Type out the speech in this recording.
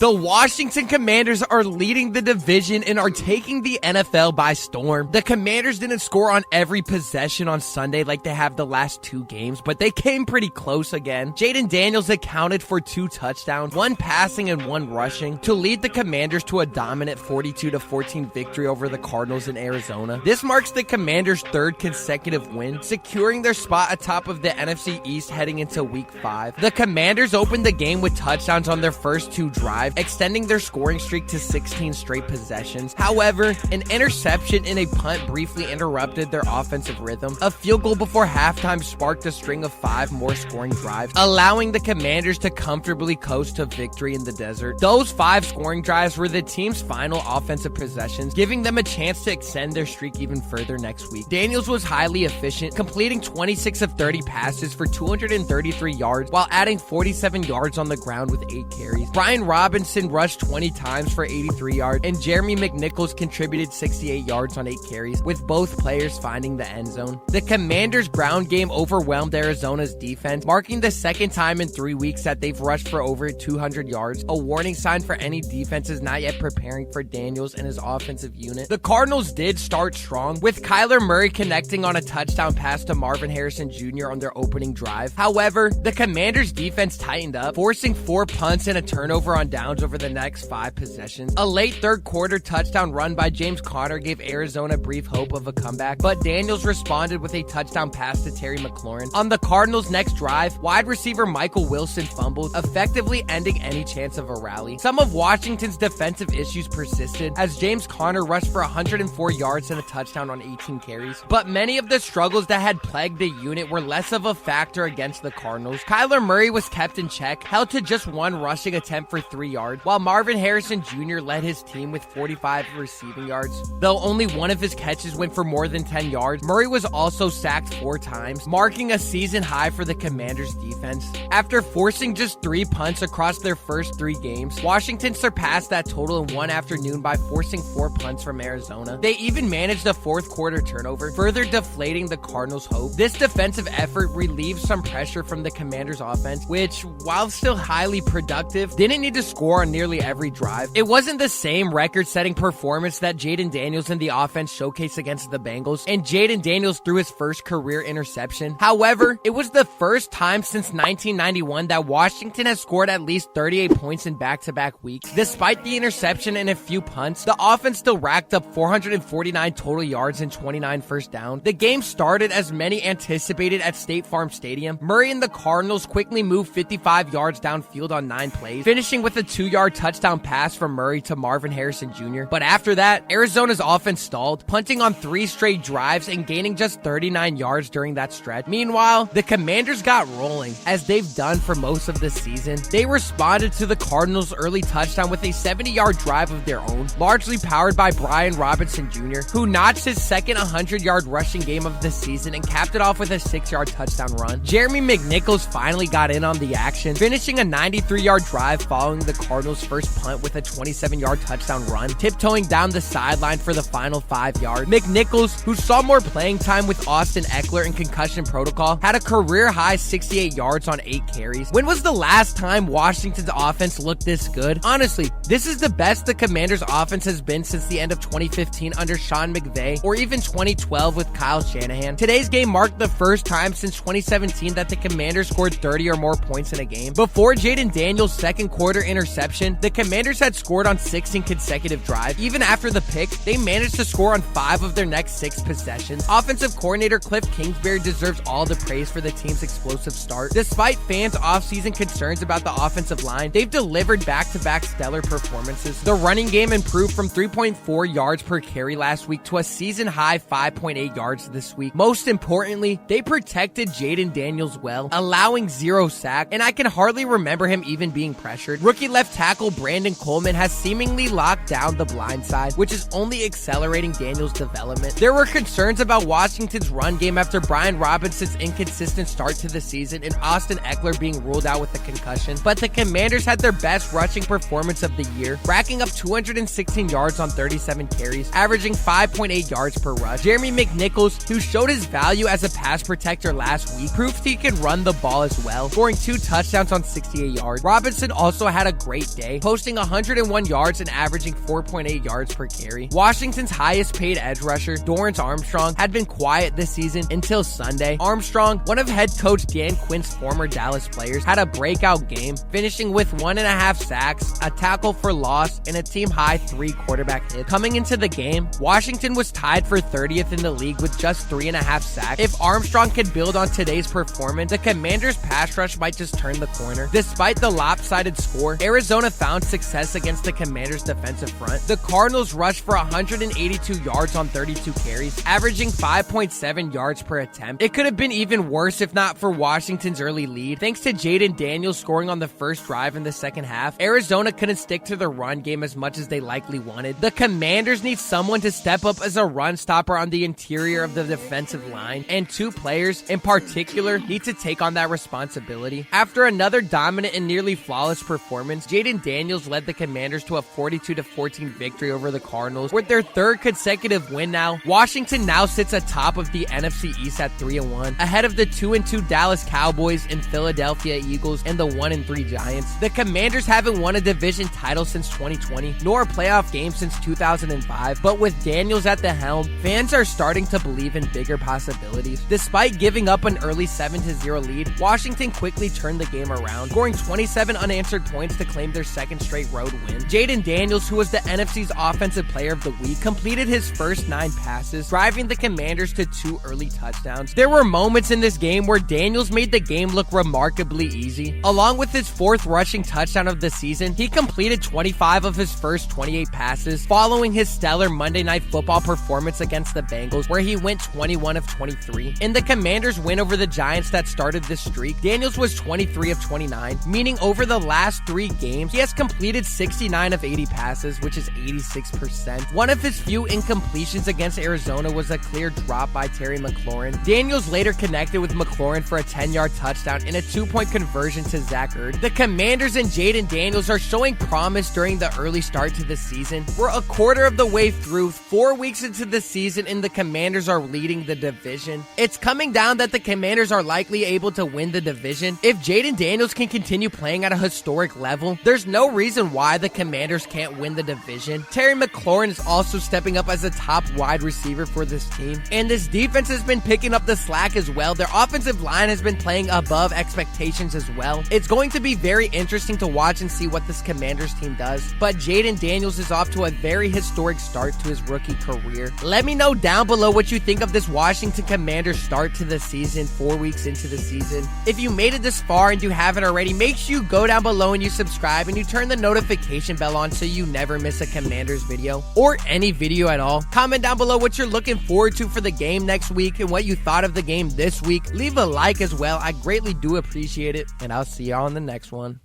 The Washington Commanders are leading the division and are taking the NFL by storm. The Commanders didn't score on every possession on Sunday like they have the last two games, but they came pretty close again. Jayden Daniels accounted for 2 touchdowns, 1 passing and 1 rushing, to lead the Commanders to a dominant 42-14 victory over the Cardinals in Arizona. This marks the Commanders' 3rd consecutive win, securing their spot atop of the NFC East heading into Week 5. The Commanders opened the game with touchdowns on their first 2 drives, extending their scoring streak to 16 straight possessions. However, an interception and a punt briefly interrupted their offensive rhythm. A field goal before halftime sparked a string of 5 more scoring drives, allowing the Commanders to comfortably coast to victory in the desert. Those 5 scoring drives were the team's final offensive possessions, giving them a chance to extend their streak even further next week. Daniels was highly efficient, completing 26 of 30 passes for 233 yards, while adding 47 yards on the ground with 8 carries. Brian Robinson rushed 20 times for 83 yards, and Jeremy McNichols contributed 68 yards on 8 carries, with both players finding the end zone. The Commanders' ground game overwhelmed Arizona's defense, marking the 2nd time in 3 weeks that they've rushed for over 200 yards, a warning sign for any defenses not yet preparing for Daniels and his offensive unit. The Cardinals did start strong, with Kyler Murray connecting on a touchdown pass to Marvin Harrison Jr. on their opening drive. However, the Commanders' defense tightened up, forcing 4 punts and a turnover on downs over the next 5 possessions. A late 3rd quarter touchdown run by James Conner gave Arizona brief hope of a comeback, but Daniels responded with a touchdown pass to Terry McLaurin. On the Cardinals' next drive, wide receiver Michael Wilson fumbled, effectively ending any chance of a rally. Some of Washington's defensive issues persisted, as James Conner rushed for 104 yards and a touchdown on 18 carries, but many of the struggles that had plagued the unit were less of a factor against the Cardinals. Kyler Murray was kept in check, held to just 1 rushing attempt for 3 yards, while Marvin Harrison Jr. led his team with 45 receiving yards. Though only one of his catches went for more than 10 yards, Murray was also sacked 4 times, marking a season high for the Commanders' defense. After forcing just 3 punts across their first 3 games, Washington surpassed that total in one afternoon by forcing 4 punts from Arizona. They even managed a 4th quarter turnover, further deflating the Cardinals' hope. This defensive effort relieved some pressure from the Commanders' offense, which, while still highly productive, didn't need to score on nearly every drive. It wasn't the same record-setting performance that Jayden Daniels and the offense showcased against the Bengals, and Jayden Daniels threw his first career interception. However, it was the first time since 1991 that Washington has scored at least 38 points in back-to-back weeks. Despite the interception and a few punts, the offense still racked up 449 total yards and 29 first downs. The game started as many anticipated at State Farm Stadium. Murray and the Cardinals quickly moved 55 yards downfield on 9 plays, finishing with a 2-yard touchdown pass from Murray to Marvin Harrison Jr. But after that, Arizona's offense stalled, punting on 3 straight drives and gaining just 39 yards during that stretch. Meanwhile, the Commanders got rolling, as they've done for most of the season. They responded to the Cardinals' early touchdown with a 70-yard drive of their own, largely powered by Brian Robinson Jr., who notched his 2nd 100-yard rushing game of the season and capped it off with a 6-yard touchdown run. Jeremy McNichols finally got in on the action, finishing a 93-yard drive following the Cardinals' first punt with a 27-yard touchdown run, tiptoeing down the sideline for the final 5 yards. McNichols, who saw more playing time with Austin Eckler in concussion protocol, had a career-high 68 yards on 8 carries. When was the last time Washington's offense looked this good? Honestly, this is the best the Commanders' offense has been since the end of 2015 under Sean McVay, or even 2012 with Kyle Shanahan. Today's game marked the first time since 2017 that the Commanders scored 30 or more points in a game. Before Jayden Daniels' 2nd quarter interception, the Commanders had scored on 16 consecutive drives. Even after the pick, they managed to score on 5 of their next 6 possessions. Offensive coordinator Cliff Kingsbury deserves all the praise for the team's explosive start. Despite fans' offseason concerns about the offensive line, they've delivered back-to-back stellar performances. The running game improved from 3.4 yards per carry last week to a season-high 5.8 yards this week. Most importantly, they protected Jayden Daniels well, allowing 0 sacks, and I can hardly remember him even being pressured. Rookie left tackle Brandon Coleman has seemingly locked down the blind side, which is only accelerating Daniels' development. There were concerns about Washington's run game after Brian Robinson's inconsistent start to the season and Austin Eckler being ruled out with a concussion, but the Commanders had their best rushing performance of the year, racking up 216 yards on 37 carries, averaging 5.8 yards per rush. Jeremy McNichols, who showed his value as a pass protector last week, proved he can run the ball as well, scoring 2 touchdowns on 68 yards. Robinson also also had a great day, posting 101 yards and averaging 4.8 yards per carry. Washington's highest paid edge rusher, Dorrance Armstrong, had been quiet this season until Sunday. Armstrong, one of head coach Dan Quinn's former Dallas players, had a breakout game, finishing with 1.5 sacks, a tackle for loss, and a team-high 3 quarterback hits. Coming into the game, Washington was tied for 30th in the league with just 3.5 sacks. If Armstrong could build on today's performance, the Commanders' pass rush might just turn the corner. Despite the lopsided score, Arizona found success against the Commanders' defensive front. The Cardinals rushed for 182 yards on 32 carries, averaging 5.7 yards per attempt. It could have been even worse if not for Washington's early lead. Thanks to Jayden Daniels scoring on the first drive in the second half, Arizona couldn't stick to the run game as much as they likely wanted. The Commanders need someone to step up as a run stopper on the interior of the defensive line, and 2 players in particular need to take on that responsibility. After another dominant and nearly flawless performance, Jayden Daniels led the Commanders to a 42-14 victory over the Cardinals. With their 3rd consecutive win now, Washington now sits atop of the NFC East at 3-1, ahead of the 2-2 Dallas Cowboys and Philadelphia Eagles and the 1-3 Giants. The Commanders haven't won a division title since 2020, nor a playoff game since 2005, but with Daniels at the helm, fans are starting to believe in bigger possibilities. Despite giving up an early 7-0 lead, Washington quickly turned the game around, scoring 27 unanswered points to claim their 2nd straight road win. Jayden Daniels, who was the NFC's Offensive Player of the Week, completed his first 9 passes, driving the Commanders to 2 early touchdowns. There were moments in this game where Daniels made the game look remarkably easy. Along with his 4th rushing touchdown of the season, he completed 25 of his first 28 passes, following his stellar Monday Night Football performance against the Bengals, where he went 21 of 23. In the Commanders' win over the Giants that started this streak, Daniels was 23 of 29, meaning over the last 3 games, he has completed 69 of 80 passes, which is 86%. One of his few incompletions against Arizona was a clear drop by Terry McLaurin. Daniels later connected with McLaurin for a 10-yard touchdown and a 2-point conversion to Zach Ertz. The Commanders and Jayden Daniels are showing promise during the early start to the season. We're a quarter of the way through, 4 weeks into the season, and the Commanders are leading the division. It's coming down that the Commanders are likely able to win the division. If Jayden Daniels can continue playing at a historic level, there's no reason why the Commanders can't win the division. Terry McLaurin is also stepping up as a top wide receiver for this team, and this defense has been picking up the slack as well. Their offensive line has been playing above expectations as well. It's going to be very interesting to watch and see what this Commanders team does, but Jayden Daniels is off to a very historic start to his rookie career. Let me know down below what you think of this Washington Commanders start to the season, 4 weeks into the season. If you made it this far and you haven't already, make sure you go down below and you subscribe and you turn the notification bell on so you never miss a Commanders video or any video at all. Comment down below what you're looking forward to for the game next week and what you thought of the game this week. Leave a like as well. I greatly do appreciate it, and I'll see y'all in the next one.